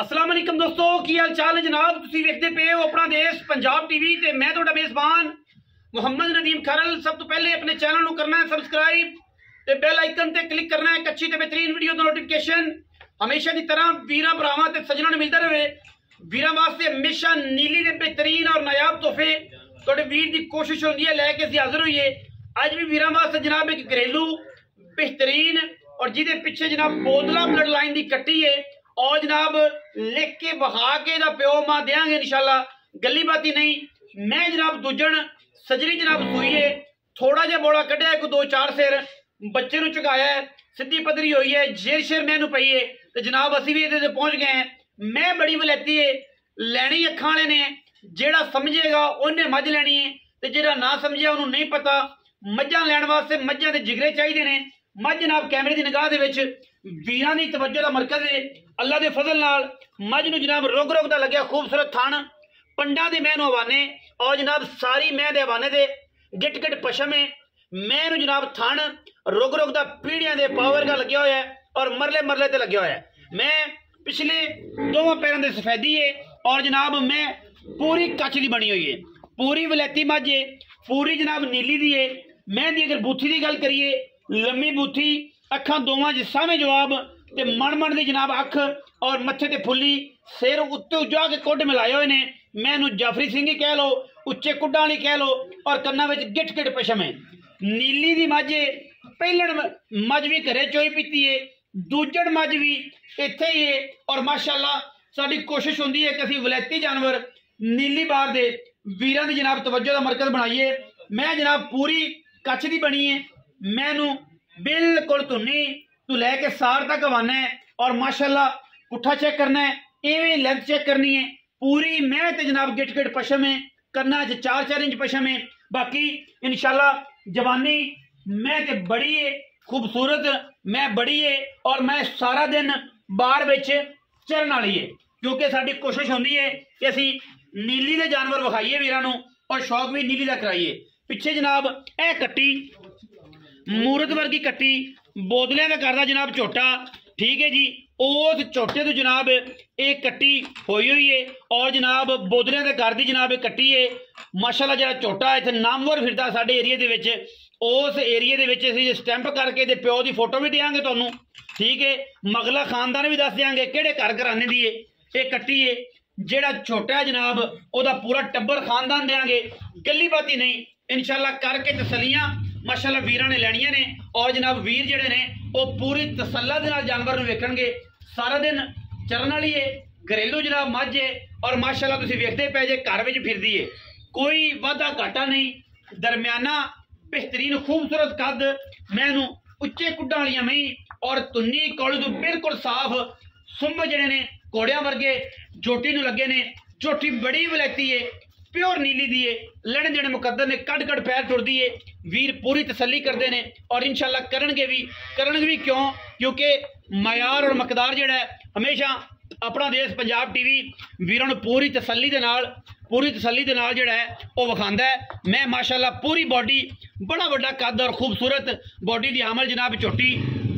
अस्सलाम वालेकुम दोस्तों, की हाल चाल है जनाब। तुसीं वेखदे पे हो अपना देश पंजाब टीवी ते मैं तुहाडा मेज़बान मुहम्मद नदीम खरल। सब तो पहले अपने चैनल को करना है सबसक्राइब ते बेल आइकन ते क्लिक करना है अच्छी ते बेहतरीन वीडियो का नोटिफिकेशन हमेशा की तरह वीरां भरावां ते सज्जनां नूं मिलदा रहे। वीरां वास्ते हमेशा नीली दे बेहतरीन और नायाब तोहफे तुहाडे वीर दी कोशिश होंदी है लैके असीं हाज़र होईए। अज भी वीरां वास्ते जनाब एक घरेलू बेहतरीन और जिहदे पिछे जनाब बोदला ब्लड लाइन की कट्टी है और जनाब लिख के बहा के प्यो मां देंगे इंशाल्लाह, गली बाती नहीं। मैं जनाब दूजन सजरी जनाब सुई है, थोड़ा जहा बोला कढ़िया को दो चार सिर बच्चे नूं चुकाया है, सीधी पदरी हुई है, जेर शेर मैनू पई है तो जनाब असी भी ये पहुंच गए हैं। मैं बड़ी वलैती है, लैनी अखां वाले ने, जेड़ा समझेगा उन्हें मझ लैनी है तो जेड़ा ना समझिया उन्होंने नहीं पता। मझां लैण वास्ते मझां दे जिगरे चाहिए ने। मझ जनाब कैमरे की निगाह दे विच वीरां दी तवज्जो दा मरकज है। अल्लाह के फजल नाल मझ नूं जनाब रुग रुग दा लग्या खूबसूरत थण, पंडा दे मैं हवाने और जनाब सारी मैं दे हवाने दे गिट गिट पशम है। मैं नूं जनाब थण रुग रुग दा पीढ़ियां दे पावर का लग्या होया है और मरले मरले ते लग्या होया है। मैं पिछले दोवां पैरां दे सफेदी है और जनाब मैं पूरी कच्छ दी बनी हुई है, पूरी वलैती मझ है, पूरी जनाब नीली दी है। मैं दी अगर बूथी की गल करिए, लम्मी बूथी, अखां दोवां च सावें जवाब ते मन मन दी जनाब अख और मत्थे ते फुल्ली, सिर उत्ते उजा के कुड मिलाए हुए ने। मैनू जाफरी सिंह ही कह लो, उच्चे कुड्डां वाली कह लो और कन्ना विच गिट गिट पशम है। नीली दी मझ है, पहलण मझ भी घरे चोई पीती है, दूजण मझ भी इत्थे ही है और माशाअल्लाह साडी कोशिश होंदी है कि असीं वलैती जानवर नीली बार दे वीरां दी जनाब तवज्जो दा मरकज बनाइए। मैं जनाब पूरी कच्छ दी बनी है, मैनू बिल्कुल धुन्नी तू लैके सार तक हवाना है और माशाअल्लाह पुट्ठा चेक करना है, इवें लेंथ चेक करनी है। पूरी मैं ते जनाब गिट गिट पशम है, कन्ना च 4-4 इंच पशम है। बाकी इंशाल्लाह जवानी मैं ते बड़ी है, खूबसूरत मैं बड़ी है और मैं सारा दिन बार विच चरन वाली है, क्योंकि साडी कोशिश होंदी है कि असीं नीली दे जानवर विखाइए वीरां नूं और शौक भी नीली दा कराइए। पिछे जनाब ए कट्टी मूरत वर्गी कट्टी बोदलियां दा करदा जनाब झोटा, ठीक है जी। उस झोटे तो जनाब एक कट्टी हुई हुई है और जनाब बोदलियां दे घर दी जनाब एक कट्टी है। माशाअल्लाह जरा झोटा इत्थे नामवर फिरदा साडे एरिए दे विच, उस एरिए दे विच असीं स्टैंप करके ते प्यो दी फोटो भी देंगे तुहानूं, ठीक है। मगला खानदान भी दस देंगे किहड़े घर घराने दी है ये कट्टी है। जेड़ा छोटा है जनाब ओदा पूरा टब्बर खानदान देंगे, गली बाती नहीं। इंशाल्लाह करके तसलियां माशाअल्लाह वीरां ने लैणियां ने और जनाब वीर जिहड़े ने वो पूरी तसल्ला दे नाल जानवर नूं वेखणगे। सारा दिन चरन वाली है, घरेलू जनाब मझ है और माशाअल्लाह तुसीं वेखदे पए जे घर विच फिरदी है, कोई वाधा घाटा नहीं, दरमियाना बेहतरीन खूबसूरत कद। मैनू उच्चे कुड्डां वालियां मई और तुन्नी कौली तो बिल्कुल साफ सुंब जिहड़े ने घोड़ियां वर्गे जोटी नूं लगे ने। जोटी बड़ी वलैती है, प्योर नीली दी है, लड़न देने मुकद्दर ने कड़ कड़ पैर टुरदी है। वीर पूरी तसल्ली करते हैं और इंशाल्लाह करनगे भी क्यों, क्योंकि मयार और मकदार जिहड़ा है हमेशा अपना देश पंजाब टीवी वीरों नूं पूरी तसल्ली दे नाल जिहड़ा है वो विखांदा है। मैं माशाल्लाह पूरी बॉडी बड़ा वड्डा कद और खूबसूरत बॉडी दी हामल जनाब झोटी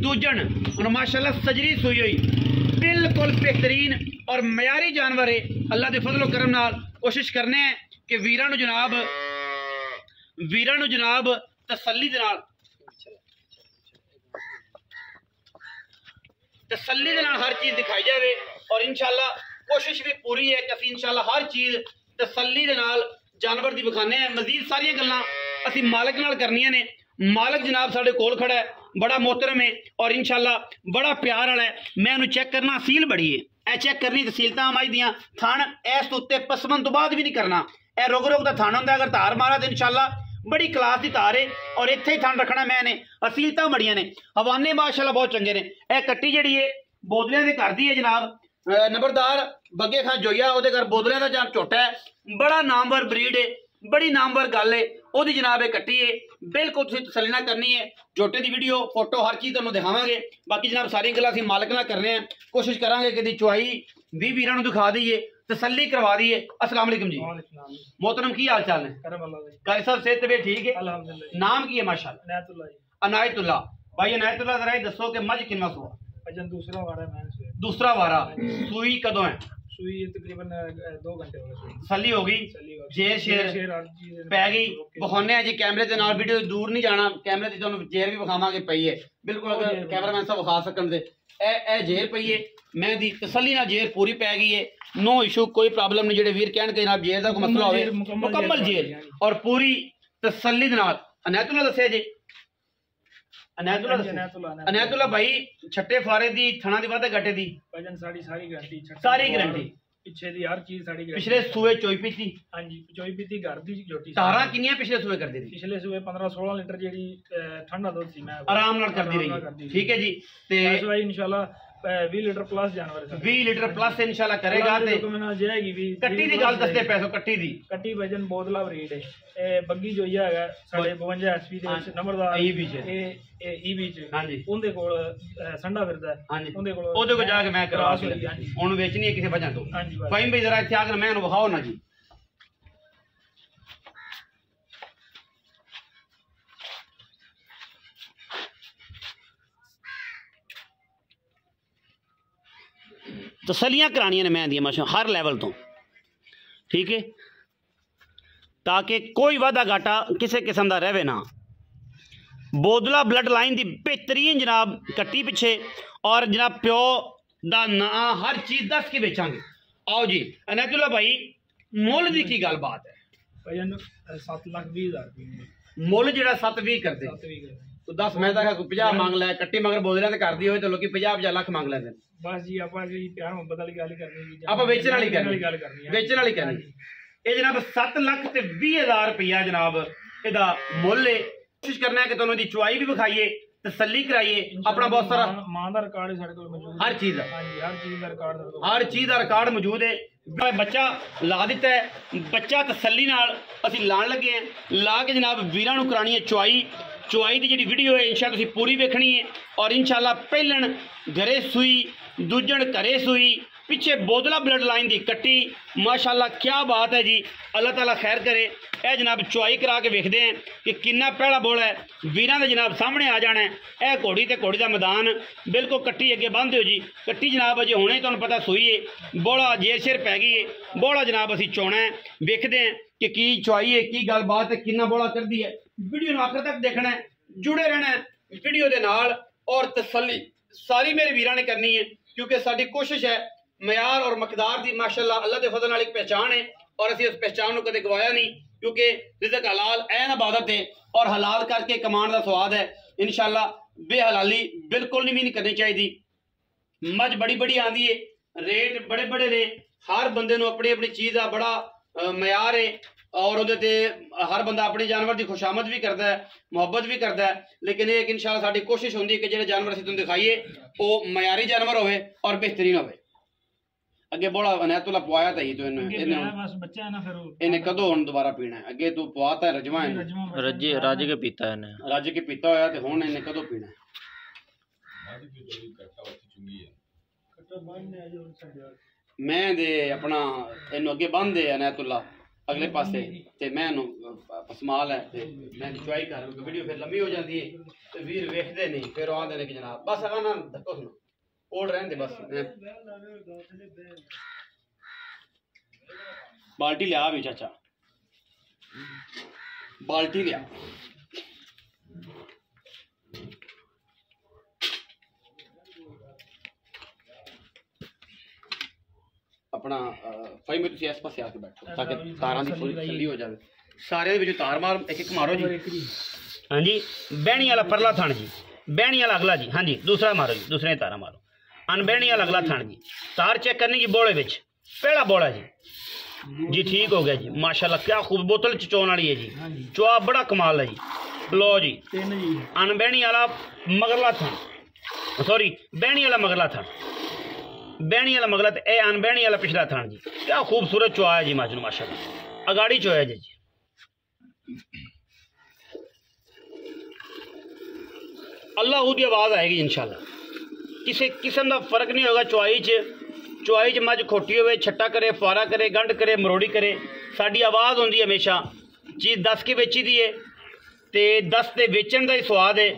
दूजन और माशाल्लाह सजरी सुई हुई बिल्कुल बेहतरीन और मयारी जानवर है। अल्लाह के फजलो करम नाल कोशिश करने हैं कि वीरां नूं जनाब तसल्ली दे नाल हर चीज़ दिखाई जाए और इंशाल्लाह कोशिश भी पूरी है कि असीं इंशाल्लाह हर चीज़ तसल्ली दे नाल जानवर दी विखाने हैं। मजीद सारियां गल्लां असीं मालक नाल करनियां ने। मालक जनाब साडे कोल खड़ा है, बड़ा मोहतरम है और इंशाल्लाह बड़ा प्यार वाला है। मैं उन्हें चेक करना, सील बड़ी है, ए चेक करनी तसीलतां मझ दियां। थण इस उत्ते पसमन तो बाद भी नहीं करना, ए रुग रुग दा थण हुंदा, अगर धार मारा तो इंशाल्लाह बड़ी क्लास की धार है और इत्थे ही थण रखना मैंने। असीलतां बड़ियां ने, हवाने माशाल्लाह बहुत चंगे ने। ए कट्टी जिहड़ी है बोदलियां दे घर दी है जनाब, नंबरदार बग्गे खां जोइया ओहदे घर बोदलियां दा जान झोटा है, बड़ा नामवर ब्रीड है, बड़ी नामवर गल है ओहदी जनाब एक कट्टी है। बिल्कुल तुसीं तसल्ली ना करनी है, झोटे की वीडियो फोटो हर चीज़ तुहानूं दिखावांगे। बाकी जनाब सारी गल्लां असीं मालक नाल कर रहे हैं, कोशिश करांगे कि दी चुआई भी वीरां नूं दिखा दईए, तसल्ली करवा दईए। अस्सलाम वालेकुम जी मोहतरम, की हाल चाल है? कारी साहब सेहत तबीयत ठीक है? नाम की है? माशाअल्लाह अनायतुल्लाह। भाई अनायतुल्लाह जरा दसो कि मझ किन्ना सो? दूसरा वारा मैं दूसरा वारा सूई कदों है सूई तकरीबन 2 घंटे हो गए तसल्ली हो गई जेर शेर पै गई विखाने जी कैमरे के नाल वीडियो दूर नहीं जाना कैमरे से तुहानू जेर भी विखावांगे पई है बिल्कुल अगर कैमरामैन साहब विखा सकन दे ए जेर पई है मैं दी तसल्ली नाल जेर पूरी पै गई है नो इशू कोई प्रॉब्लम नहीं जेडे वीर कहण कि जनाब जेर दा कोई मसला होवे मुकम्मल जेर और पूरी तसल्ली दे नाल अनैतुल्ला दस्सिया जी अनैतुल्ला भाई छट्टे फारे दी थणा दी वाधे गट्टे दी वजन सारी गारंटी पिछे दी हर चीज साडी पिछले सूए चोई पीती हां जी चोई पीती घर दी झोटी तारा किन्नियां पिछले सूए कर दी पिछले सूए 15-16 लीटर जेडी ठंडा दूध सी मैं आराम नाल करदी रही ठीक है जी ते इस भाई इंशाल्लाह 20 लीटर प्लस जानवर 20 लीटर प्लस इंशाल्लाह करेगा ते जाएगी भी कट्टी दी गल दसदे पैसो कट्टी वजन बोतला ब्रीड है ए बग्गी जो हैगा साडे 52 एसपी दे विच नंबरदार ई बीच ए ई बीच हां जी उनदे कोल संडा फिरदा हां जी उनदे कोल ओदे को जाके मैं करा हुन बेचनी है किसी वजह तो हां जी भाई भाई जरा इत्थे आकर मैं विखाओ ना जी तसलियां करानियां ने मैं दियां माशा हर लैवल तो ठीक है ताकि कोई वादा घाटा किसी किस्म का रहे ना बोदला ब्लड लाइन की बेहतरीन जनाब कट्टी पिछे और जनाब प्यो का ना हर चीज दस के बेचांगे आओ जी अनैतुल्ला भाई मुल की की गल बात है भजन 7,20,000 मुल जो 7-20 करते तो 10 मैं तो 50 मांग लै कट्टी मगर बोदलियां कर दी हो तो लोग 50-50 लाख मांग लेंगे बस जी आप प्यार मोहब्बत वाली गल करनी आप बेचने वाली करनी बेचने वाली करनी ये जनाब 7,20,000 रुपया जनाब एदा मुल है कोशिश करना है कि तुहानू दी चुआई भी विखाइए तसल्ली कराइए अपना बहुत सारा मां दा रिकॉर्ड साडे कोल मौजूद हर चीज दा हां जी हर चीज दा रिकॉर्ड मौजूद है बच्चा ला दिता है बच्चा तसल्ली नाल असीं लाण लगे हैं ला के जनाब वीरां नू करानी है चुआई की जी वीडियो है इंशाल्लाह तुसीं पूरी वेखनी है और इंशाल्लाह पहलन घरे सूई दूजण घरे सूई पिछे बोदला ब्लड लाइन की कट्टी माशाल्लाह क्या बात है जी अल्लाह ताला खैर करे ए जनाब चुआई करा के वेखते हैं कि किन्ना पहला बोल है वीरां दे जनाब सामने आ जाना है ए घोड़ी ते घोड़ी का मैदान बिल्कुल कट्टी अगे बंद हो जी कट्टी जनाब अजे हुणे तुहानूं पता सूई है बोला जेर शेर पै गई है बोला जनाब असीं चोना है वेखते हैं कि चुआई है की गलबात है किन्ना बोला करदी है वीडियो आखिर तक देखना है जुड़े रहना है वीडियो के नाल और तसल्ली सारी मेरे वीरां ने करनी है क्योंकि साडी कोशिश है मयार और मकदार की माशाल्लाह अल्लाह के फजल नाल एक पहचान है और असीं उस पहचान को कदे गवाया नहीं क्योंकि रिज़्क हलाल ऐन इबादत है और हलाल करके कमान का स्वाद है इंशाल्लाह बेहलाली बिल्कुल नहीं करनी चाहिए मज बड़ी बड़ी आंदी है रेट बड़े बड़े ने हर बंदे नूं अपनी अपनी चीज़ का बड़ा मयार है और उहदे हर बंदा अपने जानवर की खुशामद भी करता है मुहब्बत भी करता है लेकिन ये इंशाल्लाह साडी कोशिश होंदी है कि जिहड़े जानवर असीं तुहानूं दिखाइए वो मयारी जानवर होवे और बेहतरीन होवे अगे बड़ा अनैतुल्ला पवाया था ही तो इन्हें कदों हुण दोबारा पीना है अगे तू पवाता है रजवा है राजे के पीता है इन्हें राजे के पीता होया ते हुण इन्हें कदों पीना है मैं दे अपना इन्हू अगे बंद दे अनैतुल्ला अगले पासे ते मैं पसमाल है ते मैं चुआई कर वीडियो फिर लंबी हो जाती है ते वीर वेखदे नहीं फिर आंदे ने कि जनाब बस अगर ना धक्को सुनो ओढ़ रहने बस बाल्टी लिया भी चाचा बाल्टी लिया अपना फाइव में तुसी इस पासे आके बैठो ताकि तारां दी थोड़ी तसल्ली हो जाए सारे दे विच तार मार एक एक मारो जी हाँ जी बहनी वाला परला थान जी बहनी वाला अगला जी हाँ जी दूसरा मारो जी दूसरे तारा मारो अनबहनी वाला अगला थान जी तार चेक करने की बोले विच पहला बोला जी जी ठीक हो गया जी माशाल्लाह क्या खूब बोतल चोन वाली है जी चुआ बड़ा कमाल है जी लो जी अनबहनी वाला मगरला थान सॉरी बहनी वाला मगरला थान बहनी वाला मगला ए अनबहनी वाला पिछला थान जी क्या खूबसूरत चुआ है जी माजनू माशाल्लाह अगाड़ी चोया जी अल्लाह की आवाज़ आएगी इंशाल्लाह किसी किस्म का फर्क नहीं होगा चुआई च मझ खोटी हो छट्टा करे फारा करे गंढ करे मरोड़ी करे साड़ी आवाज़ होंगी हमेशा चीज़ दस के बेची दी है तो दस के बेचण का ही स्वाद है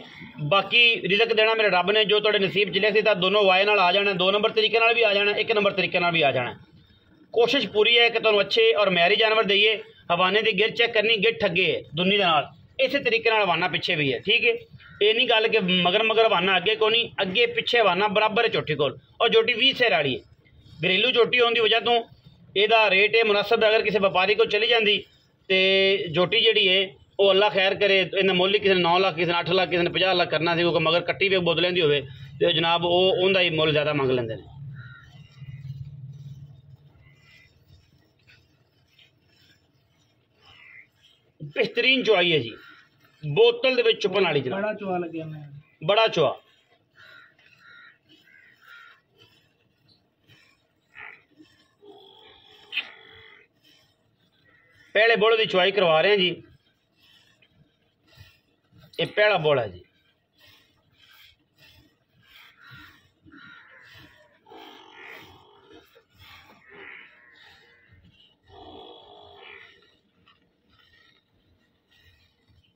बाकी रिजक देना मेरे रब ने, जो तुहाडे नसीब च लिखी तां दोनों वाए नाल आ जाना, 2 नंबर तरीके नाल भी आ जाना, 1 नंबर तरीके नाल भी आ जाना। कोशिश पूरी है कि तुहानूं अच्छे और म्यारी जानवर दईए। हवाने की गिर चेक करनी, गिर ठगे है दुनी दे नाल, इस तरीके नाल हवाना पिछे भी है, ठीक है। ये नहीं गल कि मगर मगर हवाना अगे को नहीं, अगे पिछे हवाना बराबर है झोटी कोल, और झोटी 20 सिर वाली है। घरेलू झोटी होने की वजह तो यदा रेट है मुनासब, अगर किसी व्यापारी को चली जाती तो झोटी जी है वो अल्लाह खैर करे, इन्हें मुल ही किसी ने 9 लाख, किसी ने 8 लाख, किसी ने 50 लाख करना सी, क्योंकि मगर कट्टी भी बोतलें की होवे तो जनाब वो उनका ही मुल ज़्यादा मंग लेंदे ने। बेहतरीन चुआई है जी, बोतल दे विच चुपन वाली जनाब, बड़ा चुआ लगे मैं, बड़ा चुआ। पहले बोले की चुआई करवा रहे हैं जी, ये पहला बोला है जी।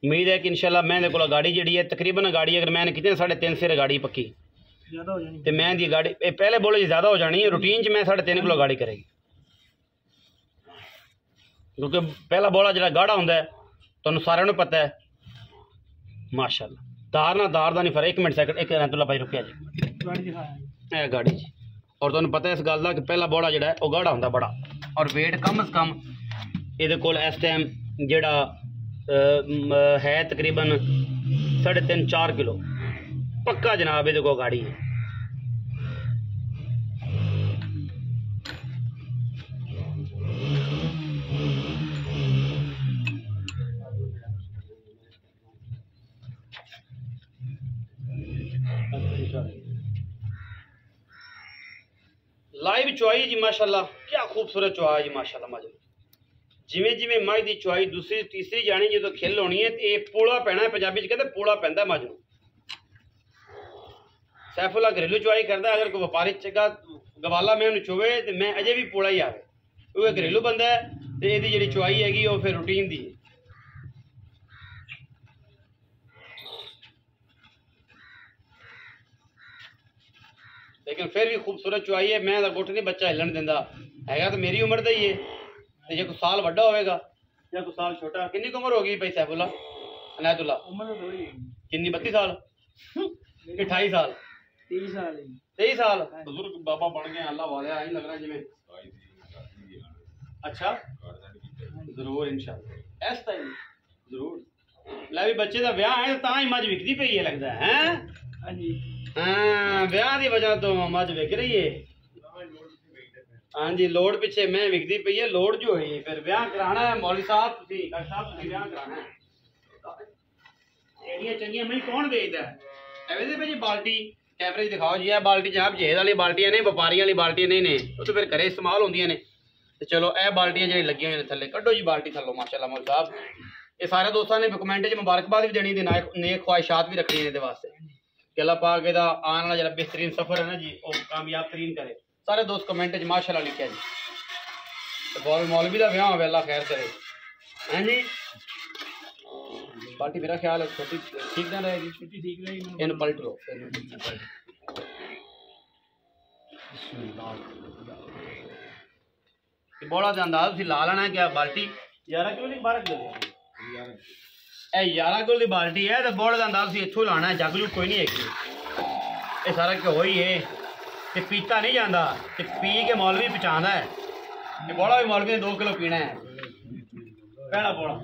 उम्मीद है कि इंशाल्लाह मैं को गाड़ी जी है तकरीबन गाड़ी अगर मैंने कितने 3.5 सिर गाड़ी पक्की ज़्यादा हो जानी, तो मैं दी गाड़ी पहले बोले ज़्यादा हो जानी है, रूटीन च मैं 3.5 किलो गाड़ी करेगी, क्योंकि पहला बोला जो गाढ़ा होंगे तुहानूं सारिਆਂ ਨੂੰ पता है। माशाअल्लाह दार ना दार का नहीं फर्क। 1 मिनट सेकंड, एक रहमतुल्लाह भाई रुकिया जी, गाड़ी दिखाया ए गाड़ी जी। और तुहानूं पता है इस गल का कि पहला बोड़ा जो है वो गाढ़ा होंदा बड़ा, और वेट कम अज़ कम ये इस टाइम जोड़ा है तकरीबन 3.5-4 किलो पक्का जनाब ये गाड़ी है। लाइव चुआई जी माशाल्लाह, क्या खूबसूरत चुआ है जी माशाल्लाह। मज जिमें जिमें मज की चुआई दूसरी तीसरी जानी जो खिल होनी है तो ये पोला पैना है, पंजाबी कहते पोला पैंदा मज नूं। सैफुल्ला घरेलू चुआई करता, अगर कोई व्यापारी चंगा गवाला मैं उन्हें चुवे तो मैं अजे भी पोला ही आवे, क्योंकि घरेलू बंदा है तो यदी जी चुआई हैगी वो फिर रूटीन दी है। लेकिन फिर भी खूबसूरत चुआई है। मैं तो गुट नहीं बच्चा हिलन देंदा है, तो मेरी उम्र का ही है, तो जो कोई साल वड्डा होएगा या कोई साल छोटा। कितनी उम्र होगी भाई सैफुल्ला अनायतुल्ला? उम्र तो थोड़ी कितनी 32 साल 28 साल 23 साल 23 साल बुजुर्ग बाबा बन गए अल्लाह वाले, आई लग रहा है जिमें। अच्छा जरूर इंशाल्लाह इस टाइम जरूर लै भी बच्चे का ब्याह है तो ही मज विकती पई है लगता है। हाँ जी, हाँ ब्याह की वजह तो मज विक रही है। हाँ जी लोड़ पिछे मैं विकती पई है, लोड़ जो हुई फिर ब्याह कराना है। मौलवी साहब ब्याह कराना है, एड़ियां चंगियां मैं कौन बेचता है एवं भाई जी। बाल्टी कैमरे दिखाओ जी, है बाल्टी जनाब जहेज वाली बाल्टियां ने, व्यापारियों वाली बाल्टियां नहीं ने, वो तो फिर घरे इस्तेमाल होंदियां ने। तो चलो यह बाल्टियां जी लगी हुई थले कड्डो जी बाल्टी थलो माशाल्लाह मौलवी साहब। ये सारे दोस्तों ने कमेंट च मुबारकबाद भी देनी, नेक ख्वाहिशात भी रखनी है वास्ते कि अल्लाह पाक इहदा आने वाला जो बेहतरीन सफर है ना जी वो कामयाब तरीन करे। सारे दोस्त कमेंट च माशाल्लाह लिखिया जी। तो मौलवी का ब्याह हो अल्लाह खैर करे। हैं जी बाल्टी मेरा ख्याल है छोटी ठीक ना रहेगी, छुट्टी ठीक रहेगी। इन पलट लो बड़ा अंदाज तुम ला लेना क्या बाल्टी 11 किलो की 12 किलो ए 11 किलो की बाल्टी है तो बड़ा अंदाज इत्थों लाना है। जग जुग कोई नहीं है, ये सारा घ्यो ही है ते पीता नहीं जाता, ते पी के मौलवी पहुँचाता है। ये बड़ा भी मौलवी ने 2 किलो पीना है पहला बड़ा।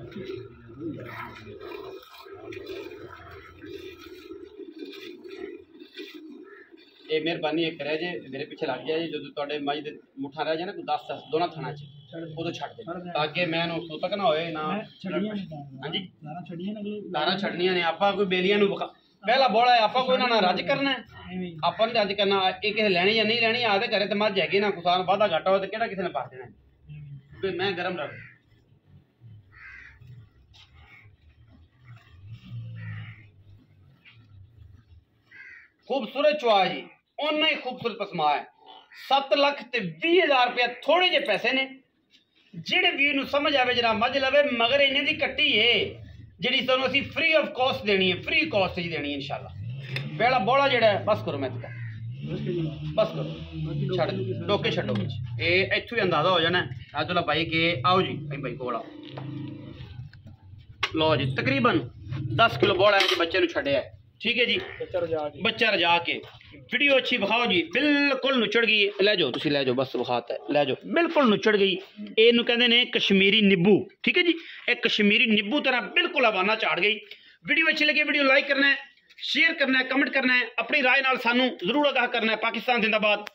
ये मेहरबानी एक करे जे मेरे पीछे लग गया जी, जो तुहाडे मज दे मुठा रह जाए ना 10 दोनों थाना च उदो छड़ दे ताकि मैं सो तक ना होए ना। हां जी दारा छड़नियां ने आपां कोई बेलियां नु पहला बोला है आपां कोई ना रज करना है, आपां ने रज करना ये किसे लेनी या नहीं लेनी आदे करे तो मज हैगी ना कुसान वादा घाटा हो तो केड़ा किसे ने पा देना है। मैं गरम रख खूबसूरत चुआ जी, उन्ना ही खूबसूरत पसमा है। 7,20,000 रुपया थोड़े जे पैसे ने। जेड़े वीर नूं समझ आवे जरा मज लवे, मगर इन्हें दी कट्टी है ਜਿਹੜੀ ਤੁਹਾਨੂੰ ਅਸੀਂ ਫ੍ਰੀ ਆਫ ਕਾਸਟ ਦੇਣੀ ਹੈ, ਫ੍ਰੀ ਕਾਸਟ ਹੀ ਦੇਣੀ ਹੈ ਇਨਸ਼ਾਅੱਲਾ। ਪਹਿਲਾ ਬੋਲਾ ਜਿਹੜਾ ਹੈ ਬਸ ਕਰੋ, ਮੈਂ ਤਾਂ ਬਸ ਕਰੋ, ਛੱਡ ਡੋਕੇ ਛੱਡੋ ਵਿੱਚ, ਇਹ ਇੱਥੋਂ ਹੀ ਅੰਦਾਜ਼ਾ ਹੋ ਜਾਣਾ ਆਦੁੱਲਾ ਭਾਈ ਕਿ ਆਓ ਜੀ ਭਾਈ ਕੋਲ ਆਓ। ਲਓ ਜੀ ਤਕਰੀਬਨ 10 ਕਿਲੋ ਬੋਲਾ ਹੈ ਜੀ ਬੱਚੇ ਨੂੰ ਛੱਡਿਆ, ਠੀਕ ਹੈ ਜੀ। ਬੱਚਾ ਰਜਾ ਕੇ ਵੀਡੀਓ ਅੱਛੀ ਵਿਖਾਓ ਜੀ, ਬਿਲਕੁਲ ਨੁੱਚੜ ਗਈ, ਲੈ ਜਾਓ ਤੁਸੀਂ, ਲੈ ਜਾਓ ਬਸ ਵਿਖਾਤਾ, ਲੈ ਜਾਓ ਬਿਲਕੁਲ ਨੁੱਚੜ ਗਈ। ਇਹਨੂੰ ਕਹਿੰਦੇ ਨੇ ਕਸ਼ਮੀਰੀ ਨਿੰਬੂ, ਠੀਕ ਹੈ ਜੀ। ਇਹ ਕਸ਼ਮੀਰੀ ਨਿੰਬੂ ਤਰ੍ਹਾਂ ਬਿਲकुल ਹਵਾਨਾ ਝਾੜ ਗਈ। ਵੀਡੀਓ अच्छी लगे वीडियो लाइक करना है, शेयर करना है, कमेंट करना है, अपनी राय नाल सानू जरूर आगाह करना है। पाकिस्तान जिंदाबाद।